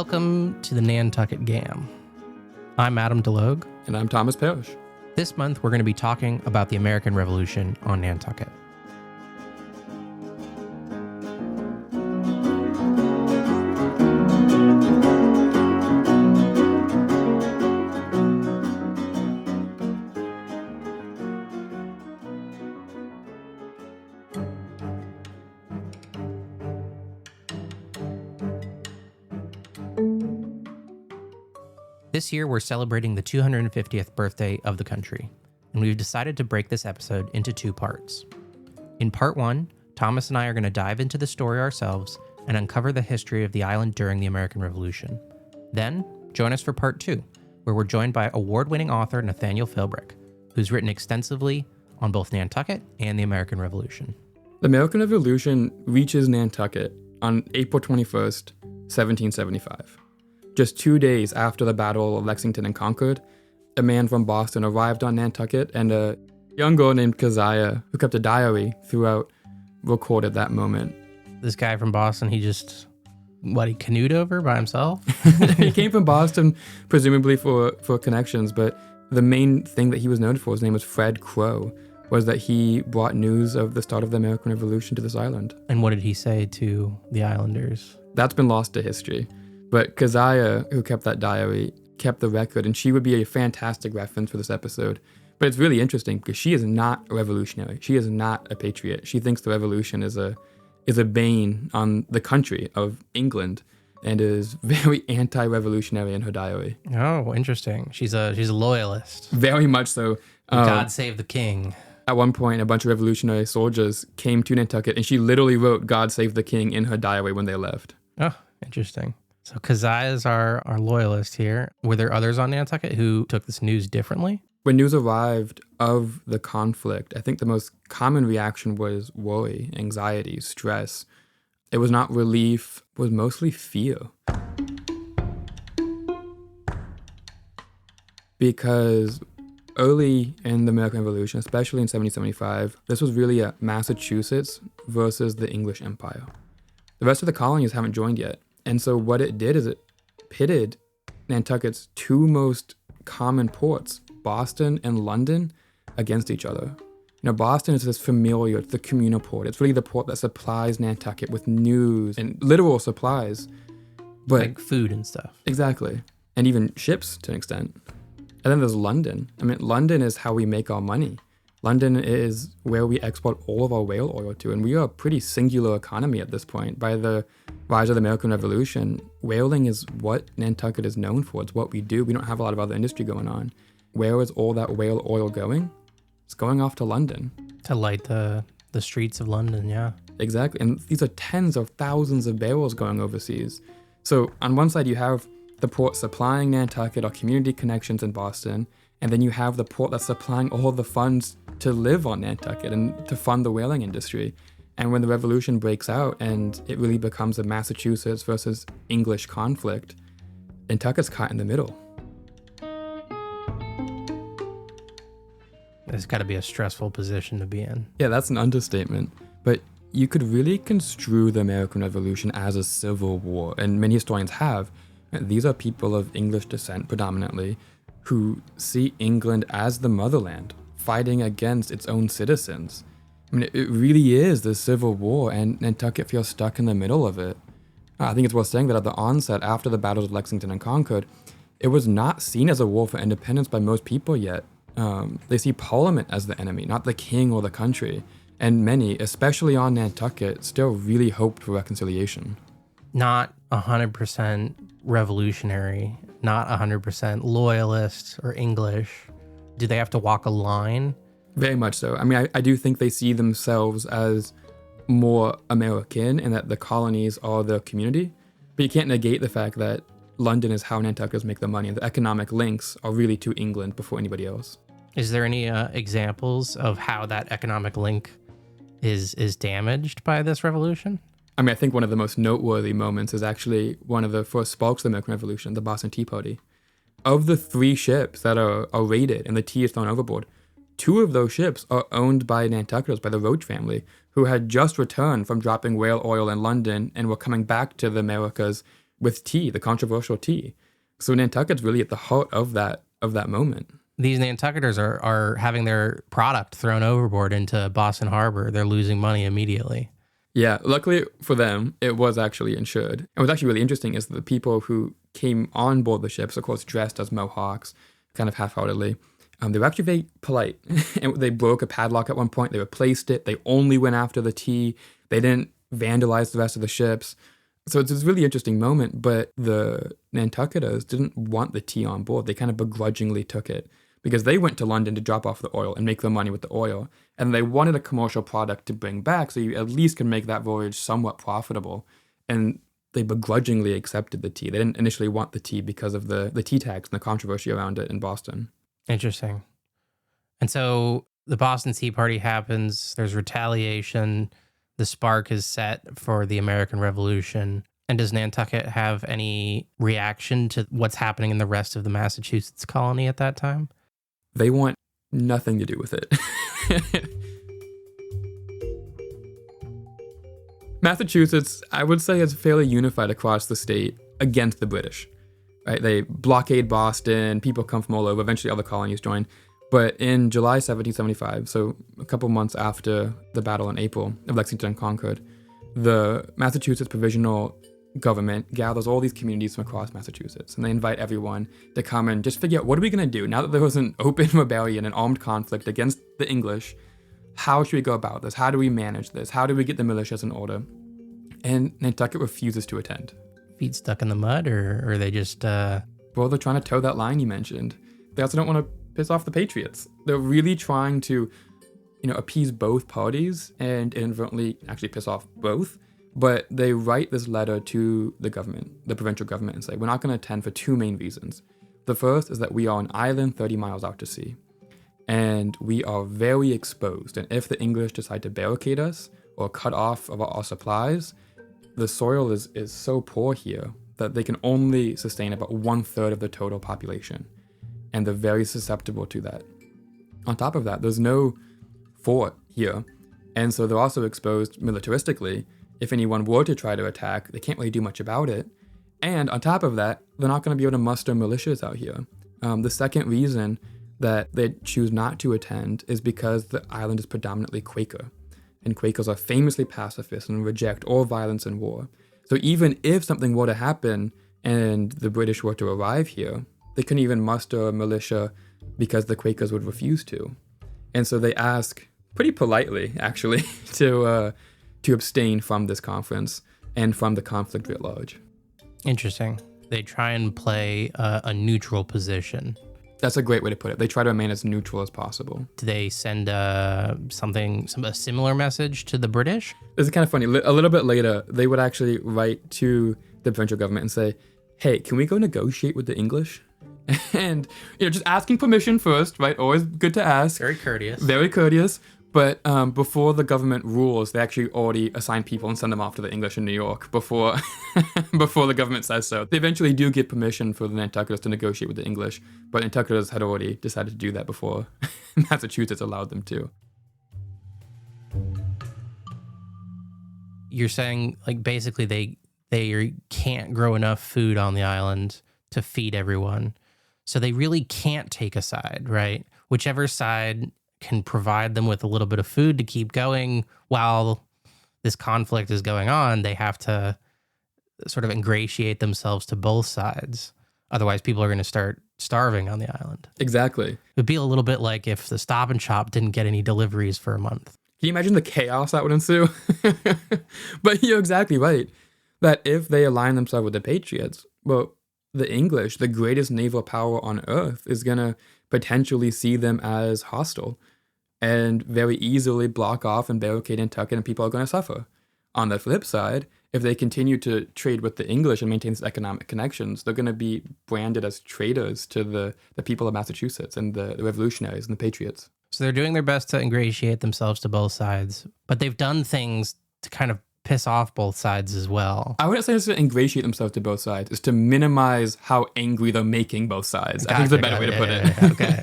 Welcome to the Nantucket Gam. I'm Adam DeLogue. And I'm Thomas Parrish. This month, we're going to be talking about the American Revolution on Nantucket. This year, we're celebrating the 250th birthday of the country, and we've decided to break this episode into two parts. In part one, Thomas and I are going to dive into the story ourselves and uncover the history of the island during the American Revolution. Then, join us for part two, where we're joined by award-winning author Nathaniel Philbrick, who's written extensively on both Nantucket and the American Revolution. The American Revolution reaches Nantucket on April 21st, 1775. Just 2 days after the Battle of Lexington and Concord, a man from Boston arrived on Nantucket, and a young girl named Keziah, who kept a diary throughout, recorded that moment. This guy from Boston, he canoed over by himself? He came from Boston, presumably for connections, but the main thing that he was known for, his name was Fred Crow, was that he brought news of the start of the American Revolution to this island. And what did he say to the islanders? That's been lost to history. But Keziah, who kept that diary, kept the record, and she would be a fantastic reference for this episode. But it's really interesting because she is not a revolutionary. She is not a patriot. She thinks the revolution is a bane on the country of England and is very anti-revolutionary in her diary. Oh, interesting. She's a loyalist. Very much so. God save the king. At one point, a bunch of revolutionary soldiers came to Nantucket, and she literally wrote "God save the king" in her diary when they left. Oh, interesting. So Keziah is our loyalist here. Were there others on Nantucket who took this news differently? When news arrived of the conflict, I think the most common reaction was worry, anxiety, stress. It was not relief, it was mostly fear. Because early in the American Revolution, especially in 1775, this was really a Massachusetts versus the English Empire. The rest of the colonies haven't joined yet. And so what it did is it pitted Nantucket's two most common ports, Boston and London, against each other. You know, Boston is this familiar, it's the communal port. It's really the port that supplies Nantucket with news and literal supplies. But like food and stuff. Exactly. And even ships to an extent. And then there's London. I mean, London is how we make our money. London is where we export all of our whale oil to, and we are a pretty singular economy at this point. By the rise of the American Revolution, whaling is what Nantucket is known for. It's what we do. We don't have a lot of other industry going on. Where is all that whale oil going? It's going off to London. To light the streets of London, yeah. Exactly, and these are tens of thousands of barrels going overseas. So on one side, you have the port supplying Nantucket, our community connections in Boston, and then you have the port that's supplying all the funds to live on Nantucket and to fund the whaling industry. And when the revolution breaks out and it really becomes a Massachusetts versus English conflict, Nantucket's caught in the middle. It's got to be a stressful position to be in. Yeah, that's an understatement. But you could really construe the American Revolution as a civil war, and many historians have. These are people of English descent predominantly who see England as the motherland, fighting against its own citizens. I mean, it really is the Civil War, and Nantucket feels stuck in the middle of it. I think it's worth saying that at the onset, after the battles of Lexington and Concord, it was not seen as a war for independence by most people yet. They see Parliament as the enemy, not the king or the country. And many, especially on Nantucket, still really hoped for reconciliation. Not 100% revolutionary, not 100% loyalist or English. Do they have to walk a line? Very much so. I mean, I do think they see themselves as more American and that the colonies are the community. But you can't negate the fact that London is how Nantucketers make their money, and the economic links are really to England before anybody else. Is there any examples of how that economic link is damaged by this revolution? I mean, I think one of the most noteworthy moments is actually one of the first sparks of the American Revolution, the Boston Tea Party. Of the 3 ships that are raided and the tea is thrown overboard, 2 of those ships are owned by Nantucketers, by the Roach family, who had just returned from dropping whale oil in London and were coming back to the Americas with tea, the controversial tea. So Nantucket's really at the heart of that moment. These Nantucketers are having their product thrown overboard into Boston Harbor. They're losing money immediately. Yeah, luckily for them, it was actually insured. And what's actually really interesting is that the people who came on board the ships, of course, dressed as Mohawks, kind of half-heartedly, they were actually very polite. And they broke a padlock at one point. They replaced it. They only went after the tea. They didn't vandalize the rest of the ships. So it's this really interesting moment, but the Nantucketers didn't want the tea on board. They kind of begrudgingly took it because they went to London to drop off the oil and make their money with the oil. And they wanted a commercial product to bring back so you at least can make that voyage somewhat profitable. And they begrudgingly accepted the tea. They didn't initially want the tea because of the tea tax and the controversy around it in Boston. Interesting. And so the Boston Tea Party happens. There's retaliation. The spark is set for the American Revolution. And does Nantucket have any reaction to what's happening in the rest of the Massachusetts colony at that time? They want nothing to do with it. Massachusetts, I would say, is fairly unified across the state against the British. Right? They blockade Boston, people come from all over, eventually other colonies join. But in July 1775, so a couple months after the battle in April of Lexington and Concord, the Massachusetts Provisional Government gathers all these communities from across Massachusetts, and they invite everyone to come and just figure out, what are we going to do? Now that there was an open rebellion, an armed conflict against the English, how should we go about this? How do we manage this? How do we get the militias in order? And Nantucket refuses to attend. Feet stuck in the mud, or are they just... Well, they're trying to toe that line you mentioned. They also don't want to piss off the Patriots. They're really trying to, appease both parties and inadvertently actually piss off both. But they write this letter to the government, the provincial government, and say, we're not going to attend for two main reasons. The first is that we are an island 30 miles out to sea, and we are very exposed. And if the English decide to barricade us or cut off of our supplies, the soil is so poor here that they can only sustain about 1/3 of the total population. And they're very susceptible to that. On top of that, there's no fort here. And so they're also exposed militaristically. If anyone were to try to attack, they can't really do much about it. And on top of that, they're not going to be able to muster militias out here. The second reason that they choose not to attend is because the island is predominantly Quaker. And Quakers are famously pacifist and reject all violence and war. So even if something were to happen and the British were to arrive here, they couldn't even muster a militia because the Quakers would refuse to. And so they ask, pretty politely actually, to abstain from this conference and from the conflict writ large. Interesting. They try and play a neutral position. That's a great way to put it. They try to remain as neutral as possible. Do they send a similar message to the British? This is kind of funny. A little bit later, they would actually write to the provincial government and say, hey, can we go negotiate with the English? And, just asking permission first, right? Always good to ask. Very courteous. Very courteous. But before the government rules, they actually already assign people and send them off to the English in New York before the government says so. They eventually do give permission for the Nantucketers to negotiate with the English, but Nantucketers had already decided to do that before Massachusetts allowed them to. You're saying, basically they can't grow enough food on the island to feed everyone. So they really can't take a side, right? Whichever side can provide them with a little bit of food to keep going while this conflict is going on, they have to sort of ingratiate themselves to both sides. Otherwise, people are going to start starving on the island. Exactly. It would be a little bit like if the Stop and Shop didn't get any deliveries for a month. Can you imagine the chaos that would ensue? But you're exactly right. That if they align themselves with the Patriots, well, the English, the greatest naval power on earth, is going to potentially see them as hostile and very easily block off and barricade Nantucket, and people are going to suffer. On the flip side, if they continue to trade with the English and maintain these economic connections, they're going to be branded as traitors to the people of Massachusetts and the revolutionaries and the Patriots. So they're doing their best to ingratiate themselves to both sides, but they've done things to kind of piss off both sides as well. I wouldn't say it's to ingratiate themselves to both sides. It's to minimize how angry they're making both sides. Gotcha, I think it's a better way to put it. Okay.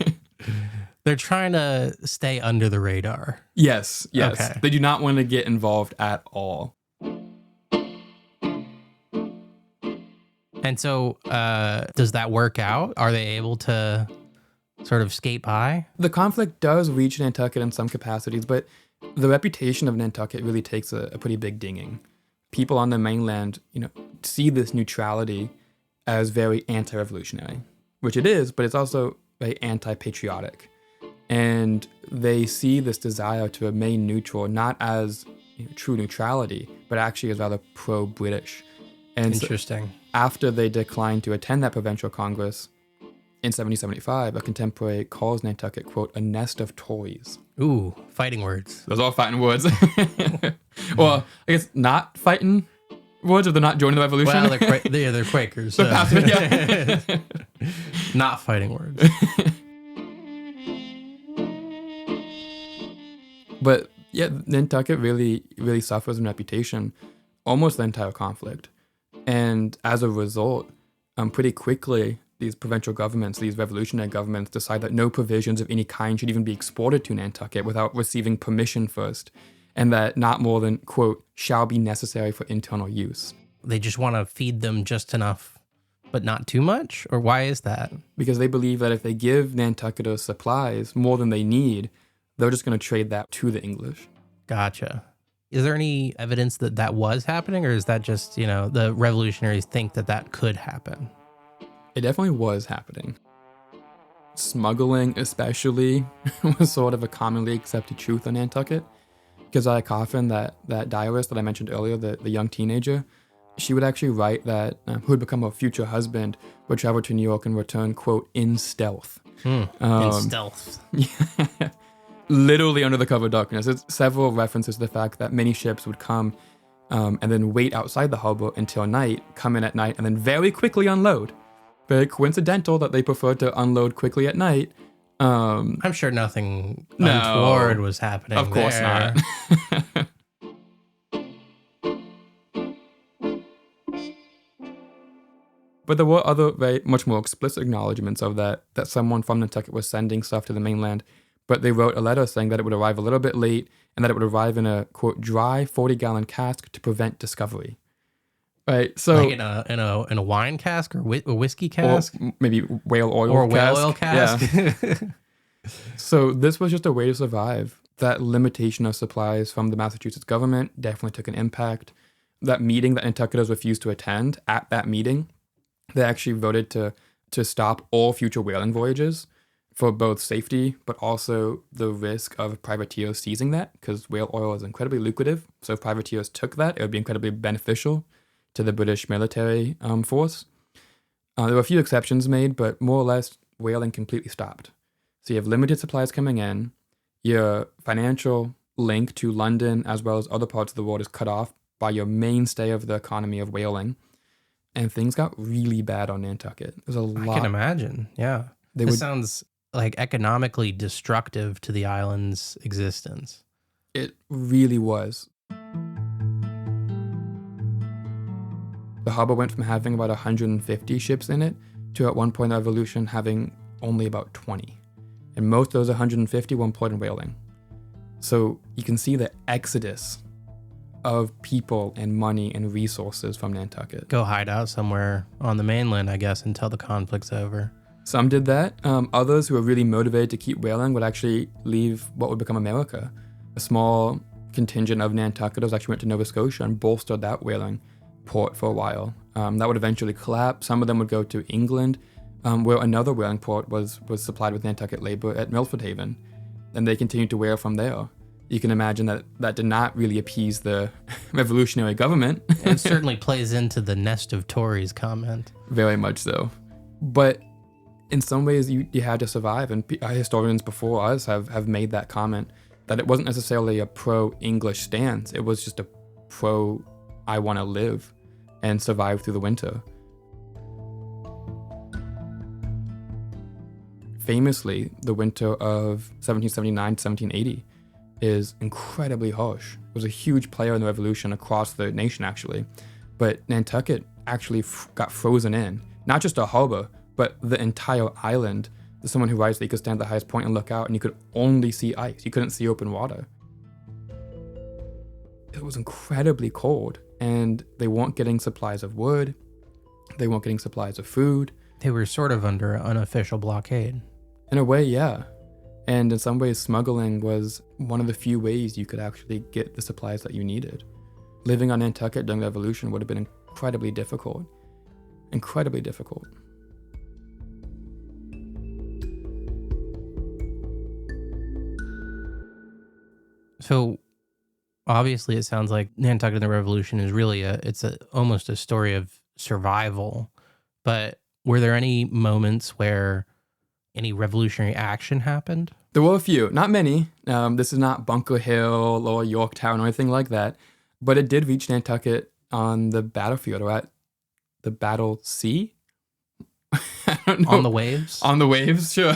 They're trying to stay under the radar. Yes. Okay. They do not want to get involved at all. And so does that work out? Are they able to sort of skate by? The conflict does reach Nantucket in some capacities, but the reputation of Nantucket really takes a pretty big dinging. People on the mainland, see this neutrality as very anti-revolutionary, which it is, but it's also very anti-patriotic. And they see this desire to remain neutral not as true neutrality, but actually as rather pro-British. And Interesting. So after they declined to attend that provincial congress in 1775, a contemporary calls Nantucket, quote, a nest of Tories. Ooh, fighting words. Those are all fighting words. Well, I guess not fighting words if they're not joining the revolution. Well, they're Quakers. So. Yeah. Not fighting words. But yeah, Nantucket really, really suffers in reputation almost the entire conflict. And as a result, pretty quickly, these provincial governments, these revolutionary governments decide that no provisions of any kind should even be exported to Nantucket without receiving permission first, and that not more than, quote, shall be necessary for internal use. They just want to feed them just enough, but not too much? Or why is that? Because they believe that if they give Nantucketers supplies more than they need, they're just going to trade that to the English. Gotcha. Is there any evidence that that was happening, or is that just, the revolutionaries think that could happen? It definitely was happening. Smuggling, especially, was sort of a commonly accepted truth on Nantucket. Keziah Coffin, that diarist that I mentioned earlier, the young teenager, she would actually write that who would become a future husband would travel to New York and return, quote, in stealth. In stealth. Yeah. Literally under the cover of darkness. There's several references to the fact that many ships would come and then wait outside the harbor until night, come in at night, and then very quickly unload. Very coincidental that they preferred to unload quickly at night. I'm sure nothing untoward was happening. Of course there. not. But there were other very much more explicit acknowledgments of that someone from Nantucket was sending stuff to the mainland. But they wrote a letter saying that it would arrive a little bit late and that it would arrive in a, quote, dry 40-gallon cask to prevent discovery. Right, so like in a wine cask or a whiskey cask, or maybe whale oil or cask. whale oil cask. Yeah. So this was just a way to survive. That limitation of supplies from the Massachusetts government definitely took an impact. That meeting that Nantucketers refused to attend, at that meeting, they actually voted to stop all future whaling voyages for both safety, but also the risk of privateers seizing that, because whale oil is incredibly lucrative. So if privateers took that, it would be incredibly beneficial to the British military force. There were a few exceptions made, but more or less, whaling completely stopped. So you have limited supplies coming in, your financial link to London as well as other parts of the world is cut off by your mainstay of the economy of whaling, and things got really bad on Nantucket. There's a lot. I can imagine, yeah. This sounds like economically destructive to the island's existence. It really was. The harbor went from having about 150 ships in it to at one point in the revolution having only about 20. And most of those 150 were employed in whaling. So you can see the exodus of people and money and resources from Nantucket. Go hide out somewhere on the mainland, I guess, until the conflict's over. Some did that. Others who were really motivated to keep whaling would actually leave what would become America. A small contingent of Nantucketers actually went to Nova Scotia and bolstered that whaling port for a while. That would eventually collapse. Some of them would go to England, where another whaling port was supplied with Nantucket labor at Milford Haven, and they continued to whale from there. You can imagine that did not really appease the revolutionary government. It certainly plays into the nest of Tories comment. Very much so. But in some ways, you had to survive, and historians before us have made that comment, that it wasn't necessarily a pro-English stance. It was just a pro-I want to live and survive through the winter. Famously, the winter of 1779 to 1780 is incredibly harsh. It was a huge player in the revolution across the nation, actually. But Nantucket actually got frozen in. Not just a harbor, but the entire island. There's someone who writes that you could stand at the highest point and look out, and you could only see ice. You couldn't see open water. It was incredibly cold, and they weren't getting supplies of wood. They weren't getting supplies of food. They were sort of under an unofficial blockade. In a way, yeah. And in some ways, smuggling was one of the few ways you could actually get the supplies that you needed. Living on Nantucket during the Revolution would have been incredibly difficult. Incredibly difficult. So obviously it sounds like Nantucket and the Revolution is really almost a story of survival. But were there any moments where any revolutionary action happened? There were a few, not many. This is not Bunker Hill or Yorktown or anything like that. But it did reach Nantucket on the battlefield, or at the Battle Sea? I don't know. On the waves? On the waves, sure.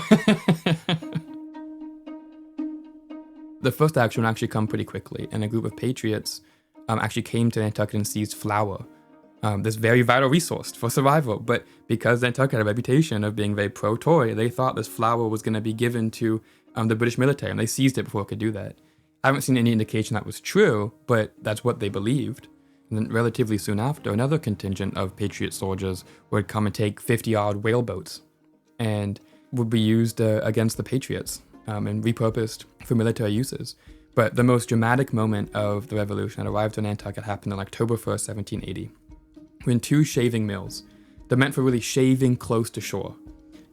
The first action would actually come pretty quickly, and a group of patriots actually came to Nantucket and seized flour, this very vital resource for survival. But because Nantucket had a reputation of being very pro-Tory, they thought this flour was going to be given to the British military, and they seized it before it could do that. I haven't seen any indication that was true, but that's what they believed. And then relatively soon after, another contingent of Patriot soldiers would come and take 50-yard whaleboats and would be used against the Patriots and repurposed for military uses. But the most dramatic moment of the revolution that arrived in Nantucket happened on October 1st, 1780, when two shaving mills, they're meant for really shaving close to shore.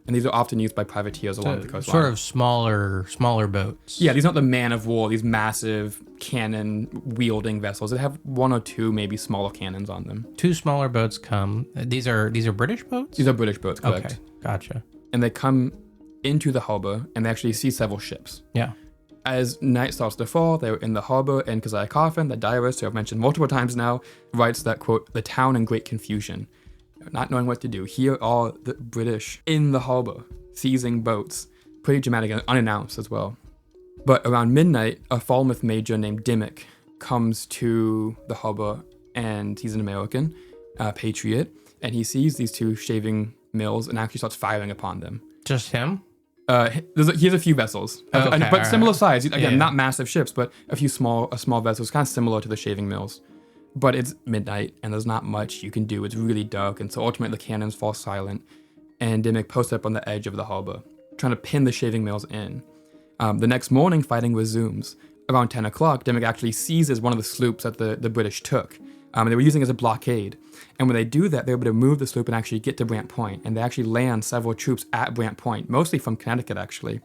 And these are often used by privateers along the coastline. Sort of smaller boats. Yeah, these aren't the man of war, these massive cannon-wielding vessels. They have one or two maybe smaller cannons on them. Two smaller boats come. These are British boats? These are British boats, correct. Okay, gotcha. And they come into the harbor, and they actually see several ships. Yeah. As night starts to fall, they're in the harbor, and Keziah Coffin, the diarist, who I've mentioned multiple times now, writes that, quote, "The town in great confusion, not knowing what to do. Here are the British in the harbor, seizing boats." Pretty dramatic and unannounced as well. But around midnight, a Falmouth major named Dimmock comes to the harbor, and he's an American, patriot, and he sees these two shaving mills and actually starts firing upon them. Just him? He has a few vessels, Okay, but similar size. Again, Yeah. not massive ships, but a small vessels, kind of similar to the shaving mills. But it's midnight, and there's not much you can do. It's really dark, and so ultimately the cannons fall silent, and Dimmock posts up on the edge of the harbor, trying to pin the shaving mills in. The next morning, fighting resumes. Around 10 o'clock, Dimmock actually seizes one of the sloops that the British took. They were using it as a blockade. And when they do that, they're able to move the sloop and actually get to Brant Point. And they actually land several troops at Brant Point, mostly from Connecticut, actually.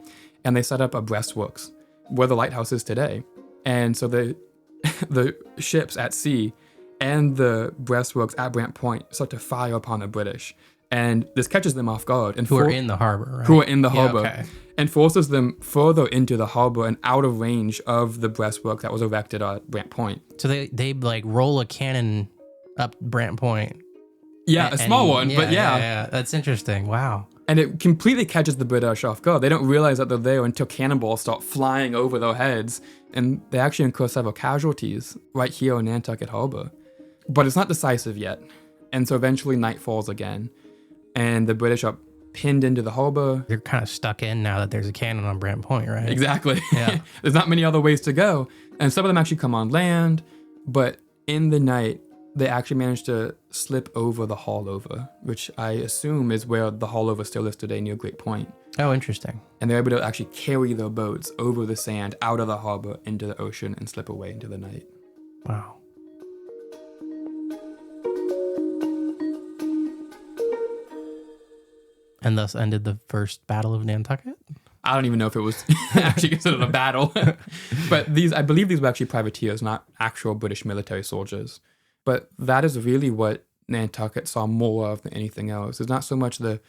And they set up a breastworks, where the lighthouse is today. And so the ships at sea and the breastworks at Brant Point start to fire upon the British. And this catches them off guard. And Who are in the harbor, right? Who are in the Yeah, harbor. okay. And forces them further into the harbor and out of range of the breastwork that was erected at Brant Point. So they like roll a cannon up Brant Point. Yeah, a small one, but yeah. That's interesting. Wow. And it completely catches the British off guard. They don't realize that they're there until cannonballs start flying over their heads. And they actually incur several casualties right here in Nantucket Harbor. But it's not decisive yet. And so eventually night falls again. And the British are pinned into the harbor. They're kind of stuck in now that there's a cannon on Brant Point, right? Exactly. Yeah. There's not many other ways to go. And some of them actually come on land. But in the night, they actually managed to slip over the haulover, which I assume is where the haulover still is today near Great Point. Oh, interesting. And they're able to actually carry their boats over the sand, out of the harbor, into the ocean, and slip away into the night. Wow. And thus ended the first Battle of Nantucket? I don't even know if it was actually considered a battle. But I believe these were actually privateers, not actual British military soldiers. But that is really what Nantucket saw more of than anything else. It's not so much the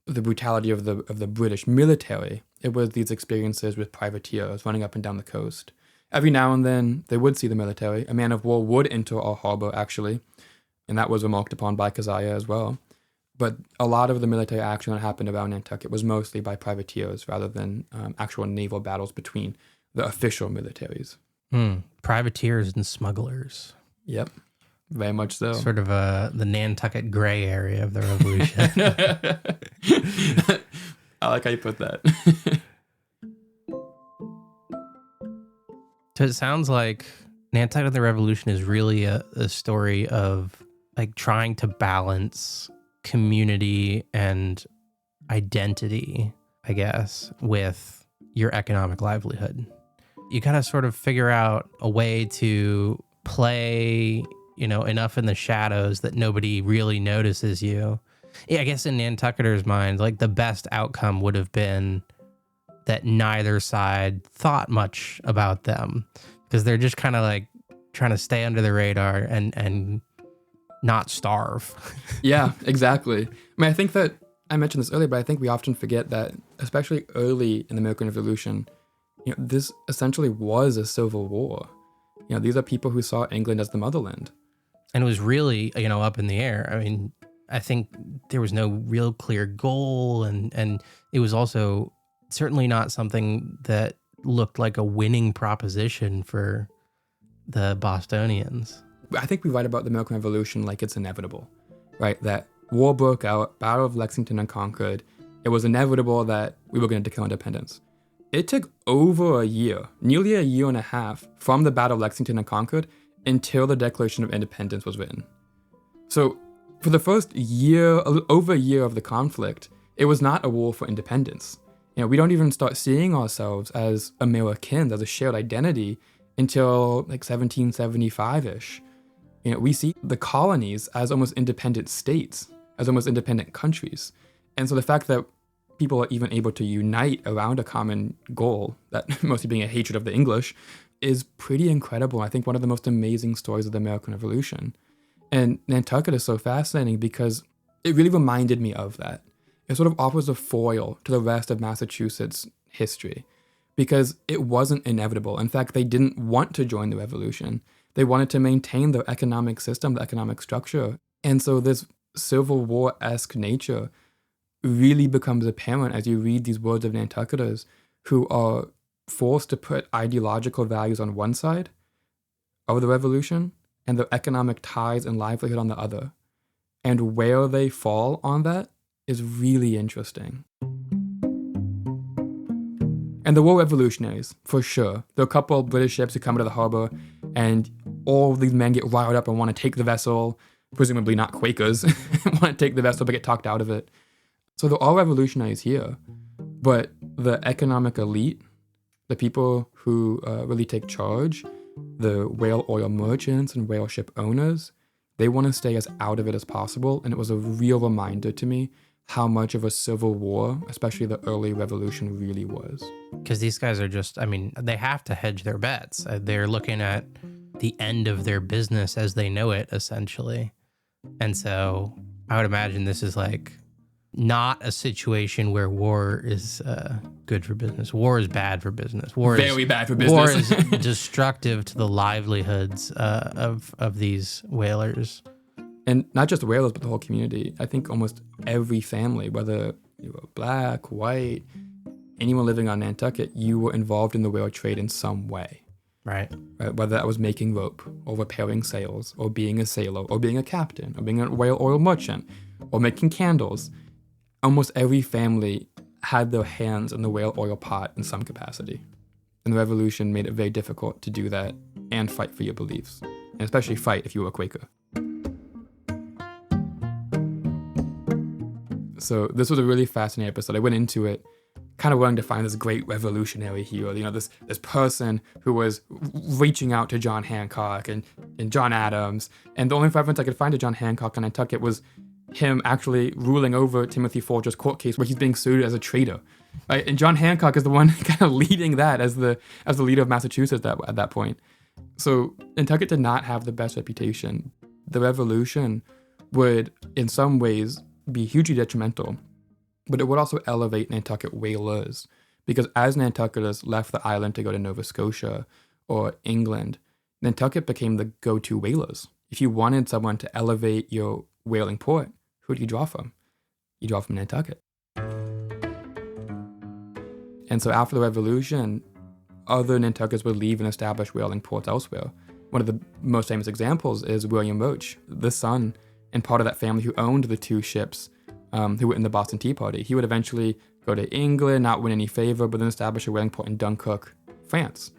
brutality of the British military. It was these experiences with privateers running up and down the coast. Every now and then, they would see the military. A man of war would enter our harbor, actually. And that was remarked upon by Keziah as well. But a lot of the military action that happened around Nantucket was mostly by privateers rather than actual naval battles between the official militaries. Privateers and smugglers. Yep, very much so. Sort of the Nantucket gray area of the revolution. I like how you put that. So it sounds like Nantucket and the Revolution is really a story of like trying to balance community and identity, I guess, with your economic livelihood. You gotta sort of figure out a way to play, enough in the shadows that nobody really notices you. Yeah, I guess in Nantucketers' minds, like the best outcome would have been that neither side thought much about them, because they're just kind of like trying to stay under the radar and not starve. Yeah, exactly. I mean, I think that I mentioned this earlier, but I think we often forget that, especially early in the American Revolution, this essentially was a civil war. These are people who saw England as the motherland. And it was really, up in the air. I mean, I think there was no real clear goal, and it was also certainly not something that looked like a winning proposition for the Bostonians. I think we write about the American Revolution like it's inevitable, right? That war broke out, Battle of Lexington and Concord. It was inevitable that we were going to declare independence. It took over a year, nearly a year and a half, from the Battle of Lexington and Concord until the Declaration of Independence was written. So for the first year, over a year of the conflict, it was not a war for independence. We don't even start seeing ourselves as Americans, as a shared identity, until like 1775-ish. We see the colonies as almost independent states, as almost independent countries. And so the fact that people are even able to unite around a common goal, that mostly being a hatred of the English, is pretty incredible. I think one of the most amazing stories of the American Revolution. And Nantucket is so fascinating because it really reminded me of that. It sort of offers a foil to the rest of Massachusetts history because it wasn't inevitable. In fact, they didn't want to join the revolution. They wanted to maintain their economic system, the economic structure. And so this Civil War-esque nature really becomes apparent as you read these words of Nantucketers who are forced to put ideological values on one side of the revolution and their economic ties and livelihood on the other. And where they fall on that is really interesting. And there were revolutionaries, for sure. There are a couple of British ships who come into the harbor, and all these men get riled up and want to take the vessel, presumably not Quakers, want to take the vessel but get talked out of it. So there are revolutionaries here, but the economic elite, the people who really take charge, the whale oil merchants and whale ship owners, they want to stay as out of it as possible. And it was a real reminder to me how much of a civil war, especially the early revolution, really was. Because these guys are just, they have to hedge their bets. They're looking at the end of their business as they know it, essentially. And so I would imagine this is like not a situation where war is good for business. War is bad for business. War Very is bad for business. War is destructive to the livelihoods of these whalers. And not just the whalers, but the whole community. I think almost every family, whether you were black, white, anyone living on Nantucket, you were involved in the whale trade in some way. Right. Whether that was making rope, or repairing sails, or being a sailor, or being a captain, or being a whale oil merchant, or making candles. Almost every family had their hands in the whale oil pot in some capacity. And the revolution made it very difficult to do that and fight for your beliefs. And especially fight if you were a Quaker. So this was a really fascinating episode. I went into it kind of wanting to find this great revolutionary hero, this person who was reaching out to John Hancock and John Adams. And the only reference I could find to John Hancock on Nantucket was him actually ruling over Timothy Folger's court case where he's being sued as a traitor. Right? And John Hancock is the one kind of leading that as the leader of Massachusetts at that point. So Nantucket did not have the best reputation. The revolution would, in some ways, be hugely detrimental, but it would also elevate Nantucket whalers, because as Nantucketers left the island to go to Nova Scotia or England, Nantucket became the go-to whalers. If you wanted someone to elevate your whaling port, who do you draw from? You draw from Nantucket. And so after the revolution, other Nantuckets would leave and establish whaling ports elsewhere. One of the most famous examples is William Roach, the son and part of that family who owned the two ships who were in the Boston Tea Party. He would eventually go to England, not win any favor, but then establish a whaling port in Dunkirk, France.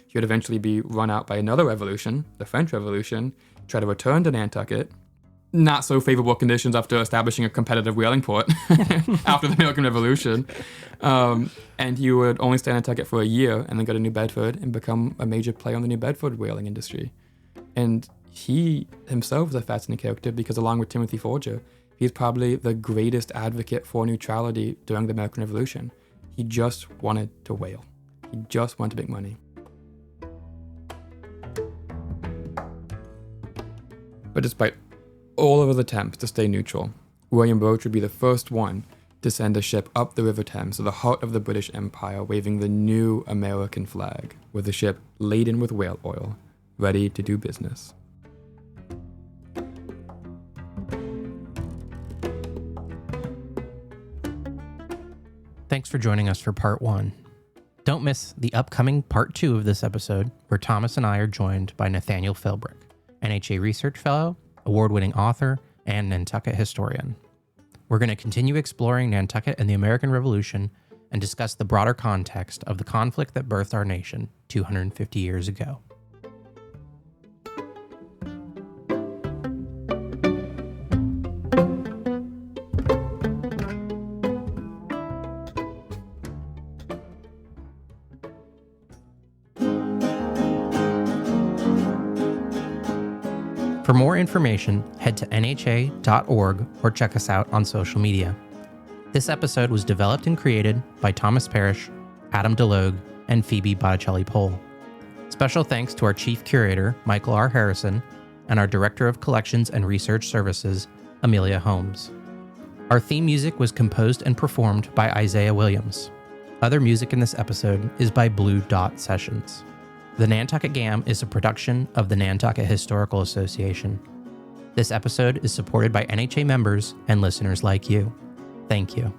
He would eventually be run out by another revolution, the French Revolution, try to return to Nantucket, not so favorable conditions after establishing a competitive whaling port after the American Revolution. And he would only stay in Nantucket for a year and then go to New Bedford and become a major player in the New Bedford whaling industry. And he himself is a fascinating character because along with Timothy Folger, he's probably the greatest advocate for neutrality during the American Revolution. He just wanted to whale. He just wanted to make money. But despite all of his attempts to stay neutral, William Roach would be the first one to send a ship up the River Thames to the heart of the British Empire, waving the new American flag, with the ship laden with whale oil, ready to do business. Thanks for joining us for part 1. Don't miss the upcoming part 2 of this episode, where Thomas and I are joined by Nathaniel Philbrick, NHA Research Fellow, award-winning author, and Nantucket historian. We're going to continue exploring Nantucket and the American Revolution and discuss the broader context of the conflict that birthed our nation 250 years ago. For more information, head to nha.org or check us out on social media. This episode was developed and created by Thomas Parrish, Adam DeLogue, and Phoebe Botticelli-Pole. Special thanks to our Chief Curator, Michael R. Harrison, and our Director of Collections and Research Services, Amelia Holmes. Our theme music was composed and performed by Isaiah Williams. Other music in this episode is by Blue Dot Sessions. The Nantucket Gam is a production of the Nantucket Historical Association. This episode is supported by NHA members and listeners like you. Thank you.